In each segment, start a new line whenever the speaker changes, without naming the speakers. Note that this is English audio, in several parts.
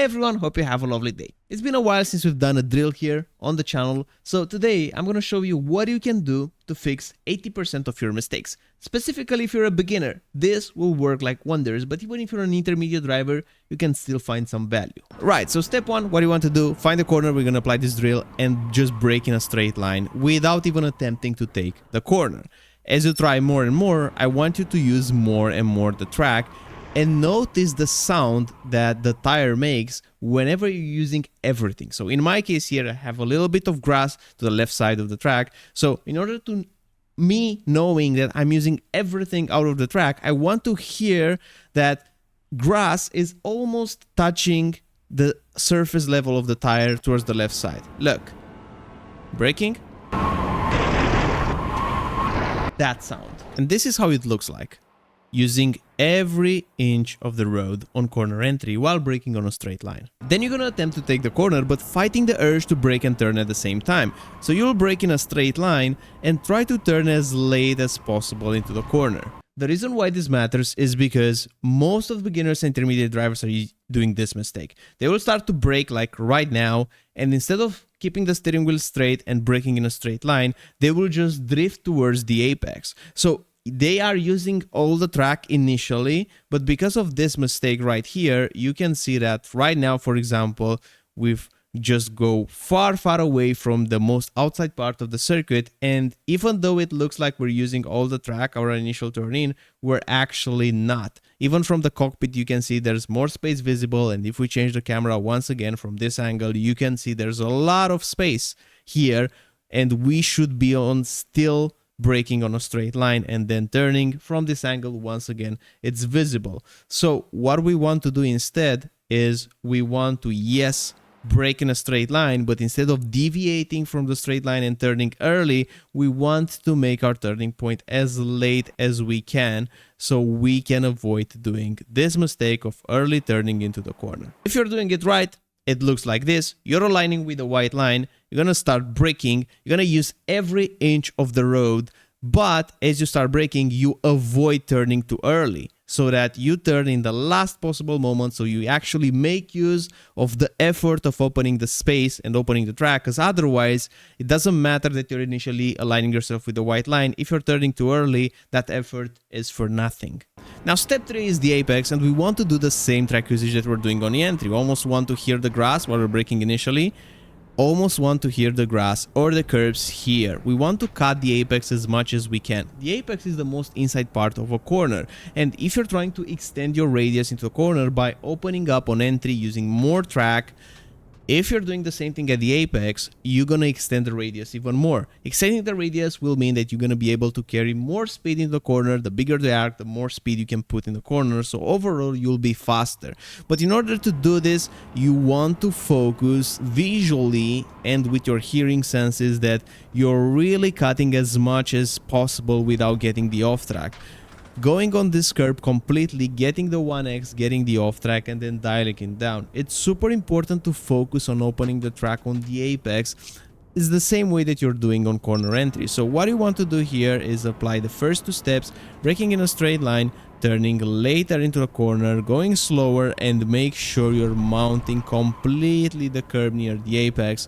Hey everyone, hope you have a lovely day. It's been a while since we've done a drill here on the channel, so today I'm going to show you what you can do to fix 80% of your mistakes. Specifically if you're a beginner, this will work like wonders, but even if you're an intermediate driver, you can still find some value. Right, so step one, what you want to do, find a corner, we're going to apply this drill and just break in a straight line without even attempting to take the corner. As you try more and more, I want you to use more and more the track and notice the sound that the tire makes whenever you're using everything. So in my case here, I have a little bit of grass to the left side of the track. So in order to me knowing that I'm using everything out of the track, I want to hear that grass is almost touching the surface level of the tire towards the left side. Look, braking. That sound. And this is how it looks like, using every inch of the road on corner entry while braking on a straight line. Then you're gonna attempt to take the corner, but fighting the urge to brake and turn at the same time. So you'll brake in a straight line and try to turn as late as possible into the corner. The reason why this matters is because most of the beginners and intermediate drivers are doing this mistake. They will start to brake like right now, and instead of keeping the steering wheel straight and braking in a straight line, they will just drift towards the apex. So they are using all the track initially, but because of this mistake right here, you can see that right now, for example, we've just go far away from the most outside part of the circuit, and even though it looks like we're using all the track, our initial turn in, we're actually not. Even from the cockpit you can see there's more space visible, and if we change the camera once again from this angle, you can see there's a lot of space here, and we should be on still braking on a straight line and then turning from this angle. Once again, it's visible. So what we want to do instead is we want to, yes, brake in a straight line, but instead of deviating from the straight line and turning early, we want to make our turning point as late as we can so we can avoid doing this mistake of early turning into the corner. If you're doing it right, it looks like this. You're aligning with a white line, you're gonna start braking, you're gonna use every inch of the road, but as you start braking, you avoid turning too early so that you turn in the last possible moment, so you actually make use of the effort of opening the space and opening the track, because otherwise it doesn't matter that you're initially aligning yourself with the white line. If you're turning too early, that effort is for nothing. Now step 3 is the apex, and we want to do the same track usage that we're doing on the entry. We almost want to hear the grass while we're braking initially, almost want to hear the grass or the curbs here. We want to cut the apex as much as we can. The apex is the most inside part of a corner, and if you're trying to extend your radius into a corner by opening up on entry using more track, if you're doing the same thing at the apex, you're gonna extend the radius even more. Extending the radius will mean that you're gonna be able to carry more speed in the corner. The bigger the arc, the more speed you can put in the corner, so overall you'll be faster. But in order to do this, you want to focus visually and with your hearing senses that you're really cutting as much as possible without getting the off track. Going on this curb completely, getting the 1x, getting the off track, and then dialing it down. It's super important to focus on opening the track on the apex. It's the same way that you're doing on corner entry. So what you want to do here is apply the first 2 steps, braking in a straight line, turning later into the corner, going slower, and make sure you're mounting completely the curb near the apex.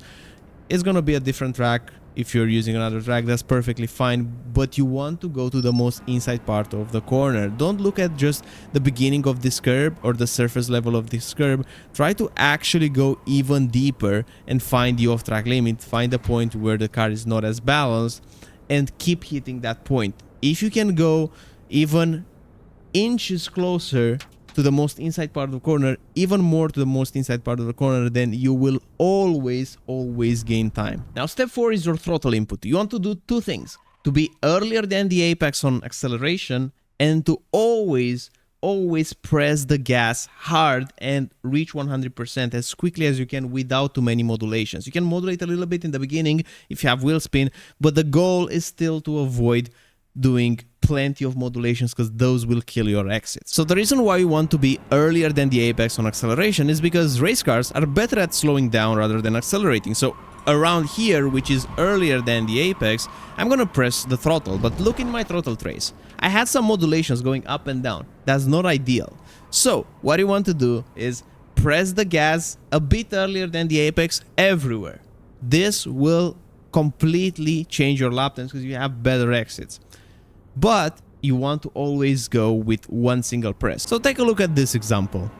It's gonna be a different track. If you're using another track, that's perfectly fine, but you want to go to the most inside part of the corner. Don't look at just the beginning of this curb or the surface level of this curb. Try to actually go even deeper and find the off-track limit, find a point where the car is not as balanced, and keep hitting that point. If you can go even inches closer to the most inside part of the corner, even more to the most inside part of the corner, then you will always gain time. Now step 4 is your throttle input. You want to do 2 things: to be earlier than the apex on acceleration, and to always press the gas hard and reach 100% as quickly as you can without too many modulations. You can modulate a little bit in the beginning if you have wheel spin, but the goal is still to avoid doing plenty of modulations, because those will kill your exits. So the reason why you want to be earlier than the apex on acceleration is because race cars are better at slowing down rather than accelerating. So around here, which is earlier than the apex, I'm gonna press the throttle, but look in my throttle trace. I had some modulations going up and down. That's not ideal. So what you want to do is press the gas a bit earlier than the apex everywhere. This will completely change your lap times because you have better exits. But you want to always go with one single press. So take a look at this example.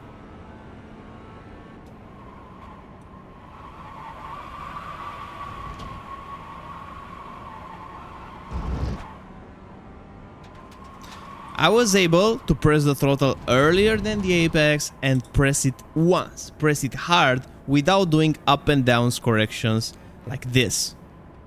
I was able to press the throttle earlier than the apex and press it once, press it hard without doing up and downs corrections like this.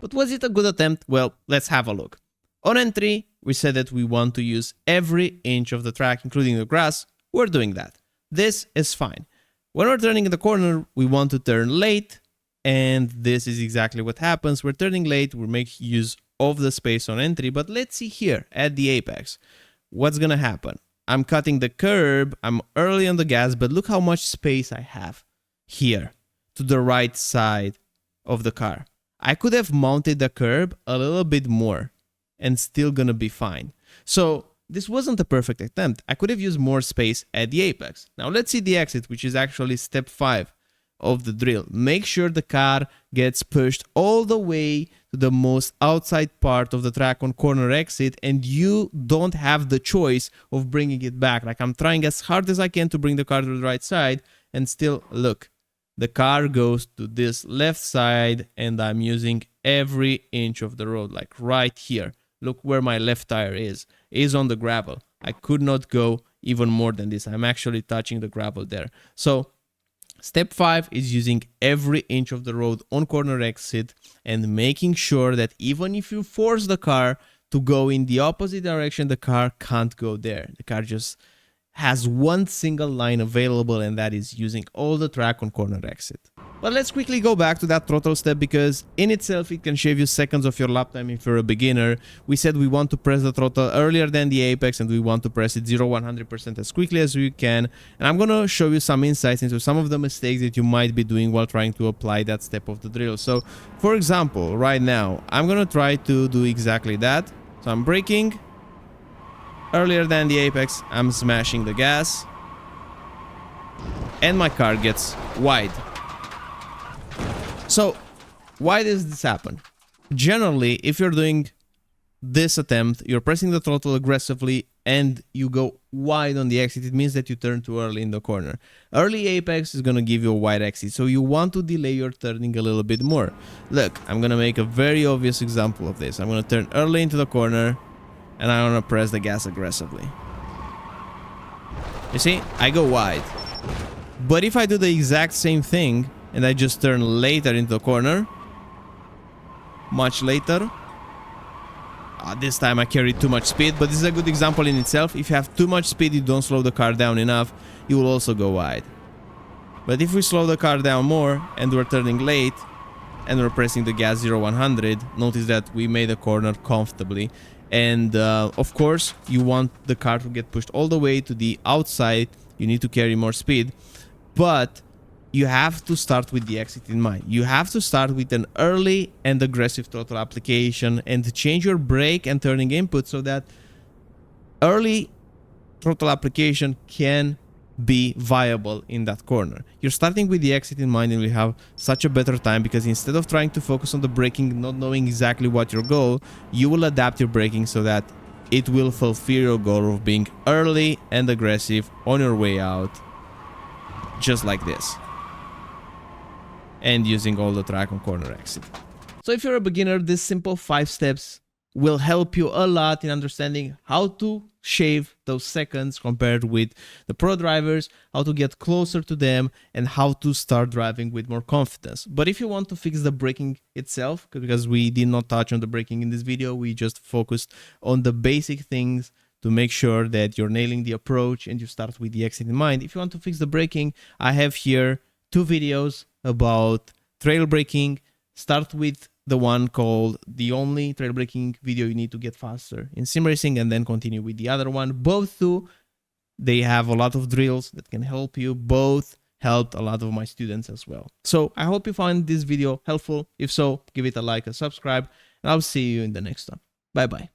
But was it a good attempt? Well, let's have a look. On N3, we said that we want to use every inch of the track, including the grass. We're doing that. This is fine. When we're turning in the corner, we want to turn late, and this is exactly what happens. We're turning late, we're making use of the space on N3, but let's see here at the apex. What's gonna happen? I'm cutting the curb, I'm early on the gas, but look how much space I have here to the right side of the car. I could have mounted the curb a little bit more and still gonna be fine. So this wasn't a perfect attempt. I could have used more space at the apex. Now let's see the exit, which is actually step 5 of the drill. Make sure the car gets pushed all the way to the most outside part of the track on corner exit, and you don't have the choice of bringing it back. Like, I'm trying as hard as I can to bring the car to the right side, and still, look, the car goes to this left side, and I'm using every inch of the road, like right here. Look where my left tire is on the gravel. I could not go even more than this. I'm actually touching the gravel there. So step 5 is using every inch of the road on corner exit and making sure that even if you force the car to go in the opposite direction, the car can't go there. The car just has one single line available, and that is using all the track on corner exit. But let's quickly go back to that throttle step, because in itself it can shave you seconds of your lap time if you're a beginner. We said we want to press the throttle earlier than the apex, and we want to press it 0-100% as quickly as we can. And I'm gonna show you some insights into some of the mistakes that you might be doing while trying to apply that step of the drill. So for example, right now I'm gonna try to do exactly that. So I'm braking earlier than the apex, I'm smashing the gas, and my car gets wide. So why does this happen? Generally, if you're doing this attempt, you're pressing the throttle aggressively and you go wide on the exit, it means that you turn too early in the corner. Early apex is going to give you a wide exit, so you want to delay your turning a little bit more. Look, I'm going to make a very obvious example of this. I'm going to turn early into the corner, and I'm going to press the gas aggressively. You see, I go wide. But if I do the exact same thing and I just turn later into the corner, much later, this time I carried too much speed, but this is a good example in itself. If you have too much speed, you don't slow the car down enough, you will also go wide. But if we slow the car down more and we're turning late and we're pressing the gas 0-100, notice that we made a corner comfortably. And of course, you want the car to get pushed all the way to the outside. You need to carry more speed, but you have to start with the exit in mind. You have to start with an early and aggressive throttle application and change your brake and turning input so that early throttle application can be viable in that corner. You're starting with the exit in mind, and we have such a better time because instead of trying to focus on the braking, not knowing exactly what your goal, you will adapt your braking so that it will fulfill your goal of being early and aggressive on your way out, just like this, and using all the track on corner exit. So if you're a beginner, this simple 5 steps will help you a lot in understanding how to shave those seconds compared with the pro drivers, how to get closer to them, and how to start driving with more confidence. But if you want to fix the braking itself, because we did not touch on the braking in this video, we just focused on the basic things to make sure that you're nailing the approach and you start with the exit in mind. If you want to fix the braking, I have here 2 videos about trail braking. Start with the one called The Only Trail Braking Video You Need to Get Faster in Sim Racing, and then continue with the other one. Both 2, they have a lot of drills that can help you. Both helped a lot of my students as well. So I hope you found this video helpful. If so, give it a like and subscribe, and I'll see you in the next one. Bye bye.